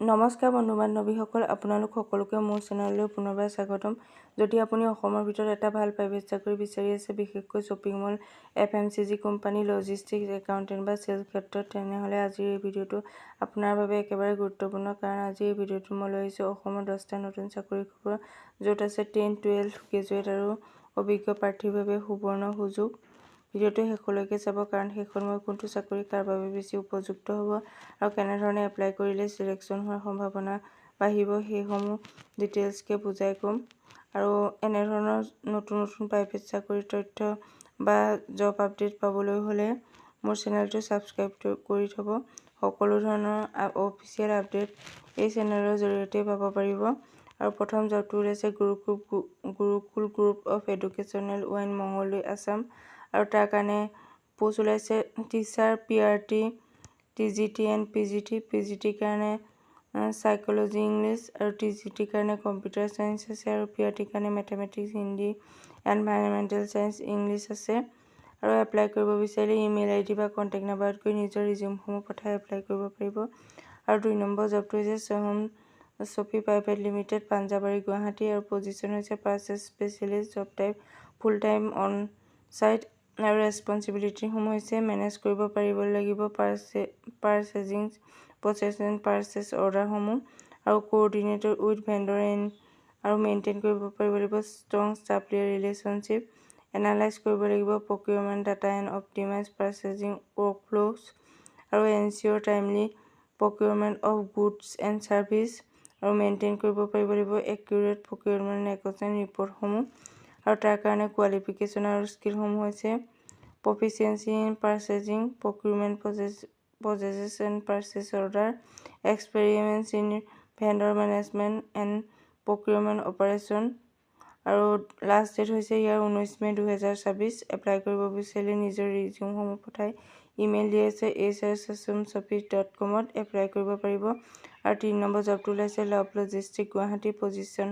নমস্কাৰ বন্ধু বান্ধৱীসকল, আপোনালোক সকলোকে মোৰ চেনেললৈ পুনৰবাৰ স্বাগতম। যদি আপুনি অসমৰ ভিতৰত এটা ভাল প্ৰাইভেট চাকৰি বিচাৰি আছে, বিশেষকৈ shopping mall, FMCG company, logistics, accountant বা চেলছ ক্ষেত্ৰত, তেনেহ'লে আজিৰ এই ভিডিঅ'টো আপোনাৰ বাবে একেবাৰে গুৰুত্বপূৰ্ণ। কাৰণ আজিৰ এই ভিডিঅ'টোত মই লৈ আহিছোঁ অসমৰ 10টা নতুন চাকৰিৰ খবৰ, য'ত আছে 10-12 গ্ৰেজুৱেট আৰু অভিজ্ঞ প্ৰাৰ্থীৰ বাবে সুবৰ্ণ সুযোগ। ভিডিঅ'টো শেষলৈকে চাব, কাৰণ শেষত মই কোনটো চাকৰি কাৰ বাবে বেছি উপযুক্ত হ'ব আৰু কেনেধৰণে এপ্লাই কৰিলে চিলেকশ্যন হোৱাৰ সম্ভাৱনা বাঢ়িব সেইসমূহ ডিটেইলছকৈ বুজাই ক'ম। আৰু এনেধৰণৰ নতুন নতুন প্ৰাইভেট চাকৰিৰ তথ্য বা জব আপডেট পাবলৈ হ'লে মোৰ চেনেলটো ছাবস্ক্ৰাইব কৰি থ'ব। সকলো ধৰণৰ অফিচিয়েল আপডেট এই চেনেলৰ জৰিয়তে পাব পাৰিব। আৰু প্ৰথম জবটো ওলাইছে গুৰুকুল গ্ৰুপ অফ এডুকেশ্যনেল ৱাইন মঙলদৈ আছাম। আৰু তাৰ কাৰণে পোষ্ট ওলাইছে teacher, PRT, TGT and PGT। PGTৰ কাৰণে সাইক'লজি ইংলিছ, আৰু TGTৰ কাৰণে কম্পিউটাৰ চায়েন্স আছে, আৰু PRTৰ কাৰণে mathematics, Hindi, environmental science, English আছে। আৰু এপ্লাই কৰিব বিচাৰিলে ইমেইল ID বা কণ্টেক্ট নাম্বাৰত গৈ নিজৰ ৰিজিউমসমূহ পঠাই এপ্লাই কৰিব পাৰিব। আৰু 2 নম্বৰ জবটো হৈছে সোহম ছফি প্ৰাইভেট লিমিটেড, পাঞ্জাবাৰী, গুৱাহাটী। আৰু পজিশ্যন হৈছে purchase specialist. Job type full time on site. আৰু ৰেছপঞ্চিবিলিটিসমূহ হৈছে মেনেজ কৰিব পাৰিব লাগিব পাৰ্চেজিং প্ৰচেছ এণ্ড পাৰ্চেছ অৰ্ডাৰসমূহ, আৰু কোঅৰ্ডিনেটৰ উইথ ভেণ্ডৰ আৰু মেইনটেইন কৰিব পাৰিব লাগিব ষ্ট্ৰং ছাপ্লায়াৰ ৰিলেশ্যনশ্বিপ, এনালাইজ কৰিব লাগিব procurement data and optimise purchasing workflows, আৰু ensure timely procurement of goods and services, আৰু মেইনটেইন কৰিব পাৰিব লাগিব একিউৰেট প্ৰকিউৰমেণ্ট ৰেকৰ্ডছ এণ্ড ৰিপৰ্টসমূহ। আৰু তাৰ কাৰণে কোৱালিফিকেশ্যন আৰু স্কিলসমূহ হৈছে proficiency in purchasing, procurement process and purchase order, experience in vendor management and procurement operation. আৰু লাষ্ট ডেট হৈছে ইয়াৰ 19 মে 2024। এপ্লাই কৰিব বিচাৰিলে নিজৰ ৰিজিউমসমূহ পঠাই ইমেইল দি আছে hr@sohomsoffice.com এপ্লাই কৰিব পাৰিব। আৰু 3 নম্বৰ জবটো ওলাইছে লাভ লজিষ্টিক, গুৱাহাটী। পজিশ্যন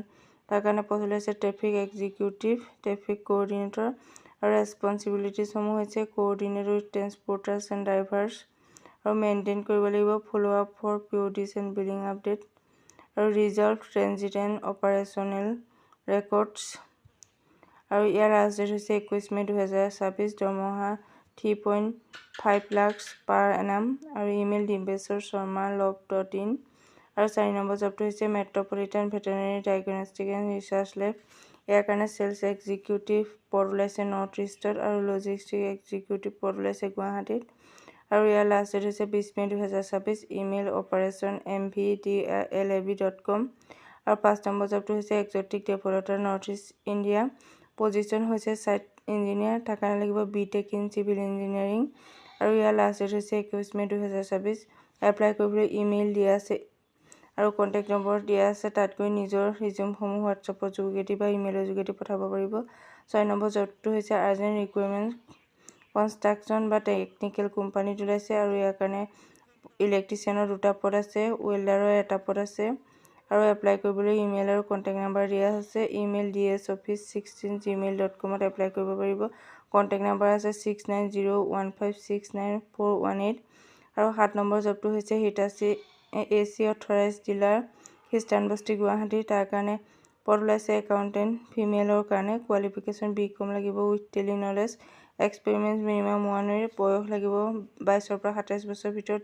তাৰ কাৰণে পোষ্ট ওলাইছে ট্ৰেফিক এক্সিকিউটিভ, ট্ৰেফিক কোঅৰ্ডিনেটৰ। আৰু ৰেছপঞ্চিবিলিটিসমূহ হৈছে coordinate with transporters and drivers, আৰু মেইনটেইন কৰিব লাগিব follow' up for PODs and billing update, আৰু resolve transit and operational records. আৰু ইয়াৰ লাষ্ট ডেট হৈছে 21 মে 2024। দৰমহা 3.5 লাখ পাৰ এনাম। আৰু ইমেইল dimbeswar@sharma.law.in। আৰু 4 নম্বৰ জবটো হৈছে metropolitan veterinary diagnostic and research lab. ইয়াৰ কাৰণে চেলছ এক্সিকিউটিভ পদ ওলাইছে নৰ্থ ইষ্টত, আৰু লজিষ্টিক এক্সিকিউটিভ পদ ওলাইছে গুৱাহাটীত। আৰু ইয়াৰ লাষ্ট ডেট হৈছে 20 মে 2024। Email operation@mvdlab.com। আৰু 5 নম্বৰ জবটো হৈছে exotic developer, north east India. Position হৈছে ছাইট ইঞ্জিনিয়াৰ, তাৰ কাৰণে লাগিব BTech ইন চিভিল ইঞ্জিনিয়াৰিং। আৰু ইয়াৰ লাষ্ট ডেট হৈছে 21 মে 2024। এপ্লাই কৰিবলৈ ইমেইল দিয়া আছে আৰু কণ্টেক্ট নম্বৰ দিয়া আছে, তাত গৈ নিজৰ ৰিজিউমসমূহ হোৱাটছএপৰ যোগেদি বা ইমেইলৰ যোগেদি পঠাব পাৰিব। 6 নম্বৰ জবটো হৈছে আৰ্জেণ্ট ৰিকুৱাৰমেণ্ট, কনষ্ট্ৰাকশ্যন বা টেকনিকেল কোম্পানীত ওলাইছে। আৰু ইয়াৰ কাৰণে ইলেক্ট্ৰিচিয়ানৰ 2টা পদ আছে, ৱেল্ডাৰৰ 1টা পদ আছে। আৰু এপ্লাই কৰিবলৈ ইমেইল আৰু কণ্টেক্ট নাম্বাৰ দিয়া আছে ইমেইল dsoffice16@gmail.com এপ্লাই কৰিব পাৰিব। কণ্টেক্ট নাম্বাৰ আছে 6901569418। আৰু 7 নম্বৰ জবটো হৈছে Hitachi AC authorised dealer, Christianbasti, Guwahati. তাৰ কাৰণে পদ ওলাইছে একাউণ্টেণ্ট, ফিমেলৰ কাৰণে। কোৱালিফিকেশ্যন BCom লাগিব with tally knowledge, experience minimum 1 year, বয়স লাগিব 22 পৰা 27 বছৰৰ ভিতৰত।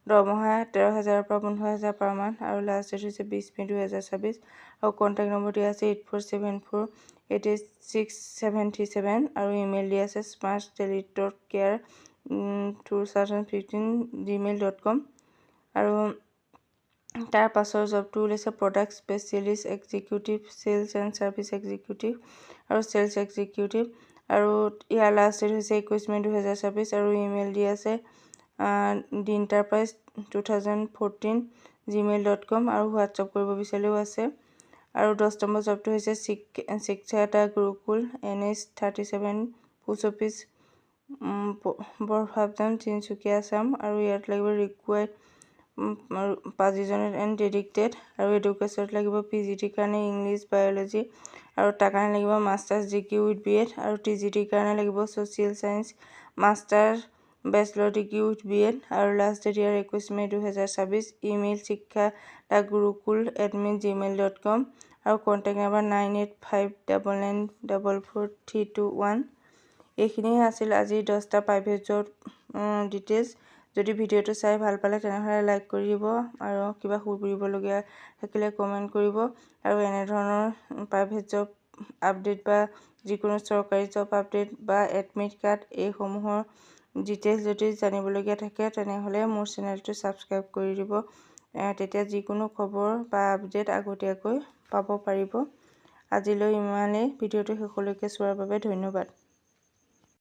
দৰমহা 13,000 পৰা 15,000 পাৰ মান্থ। আৰু লাষ্ট ডেট হৈছে 20 মে 2024। আৰু কণ্টেক্ট নম্বৰ দিয়া আছে 8474886737। আৰু ইমেইল দিয়া আছে smartdaily.care2015@gmail.com। আৰু তাৰ পাছৰ জবটো ওলাইছে product specialist executive, sales and service executive, আৰু চেলছ এক্সিকিউটিভ। আৰু ইয়াৰ লাষ্ট ডেট হৈছে 21 মে 2024। আৰু ইমেইল দি আছে dinterprise2014@gmail.com। আৰু হোৱাটছআপ কৰিব বিচাৰিলেও আছে। আৰু 10 নম্বৰ জবটো হৈছে Shiksha Gurukul, NH37, post office Borbhabjan, Tinsukia, Assam. আৰু ইয়াত লাগিব ৰিকুৱাৰ্ড পাৰ্জিজনেট এণ্ড ডেডিকেটেড। আৰু এডুকেশ্যনত লাগিব PGTৰ কাৰণে ইংলিছ, বায়'লজি। আৰু তাৰ কাৰণে লাগিব মাষ্টাৰ্ছ ডিগ্ৰী উইথ BEd। আৰু TGTৰ কাৰণে লাগিব social science master bachelor degree with BEd আৰু লাষ্ট ডেট ইয়াৰ 21 মে 2026। ইমেইল শিক্ষা.gurukul@gmail.com আৰু কণ্টেক্ট নাম্বাৰ 9859944321। এইখিনিয়ে আছিল আজিৰ 10টা প্ৰাইভেট জব ডিটেইলছ। যদি ভিডিঅ'টো চাই ভাল পালে তেনেহ'লে লাইক কৰি দিব আৰু কিবা সুধিবলগীয়া থাকিলে কমেণ্ট কৰিব। আৰু এনেধৰণৰ প্ৰাইভেট জব আপডেট বা যিকোনো চৰকাৰী জব আপডেট বা এডমিট কাৰ্ড এইসমূহৰ ডিটেইলছ যদি জানিবলগীয়া থাকে তেনেহ'লে মোৰ চেনেলটো ছাবস্ক্ৰাইব কৰি দিব। তেতিয়া যিকোনো খবৰ বা আপডেট আগতীয়াকৈ পাব পাৰিব। আজিলৈ ইমানেই। ভিডিঅ'টো শেষলৈকে চোৱাৰ বাবে ধন্যবাদ।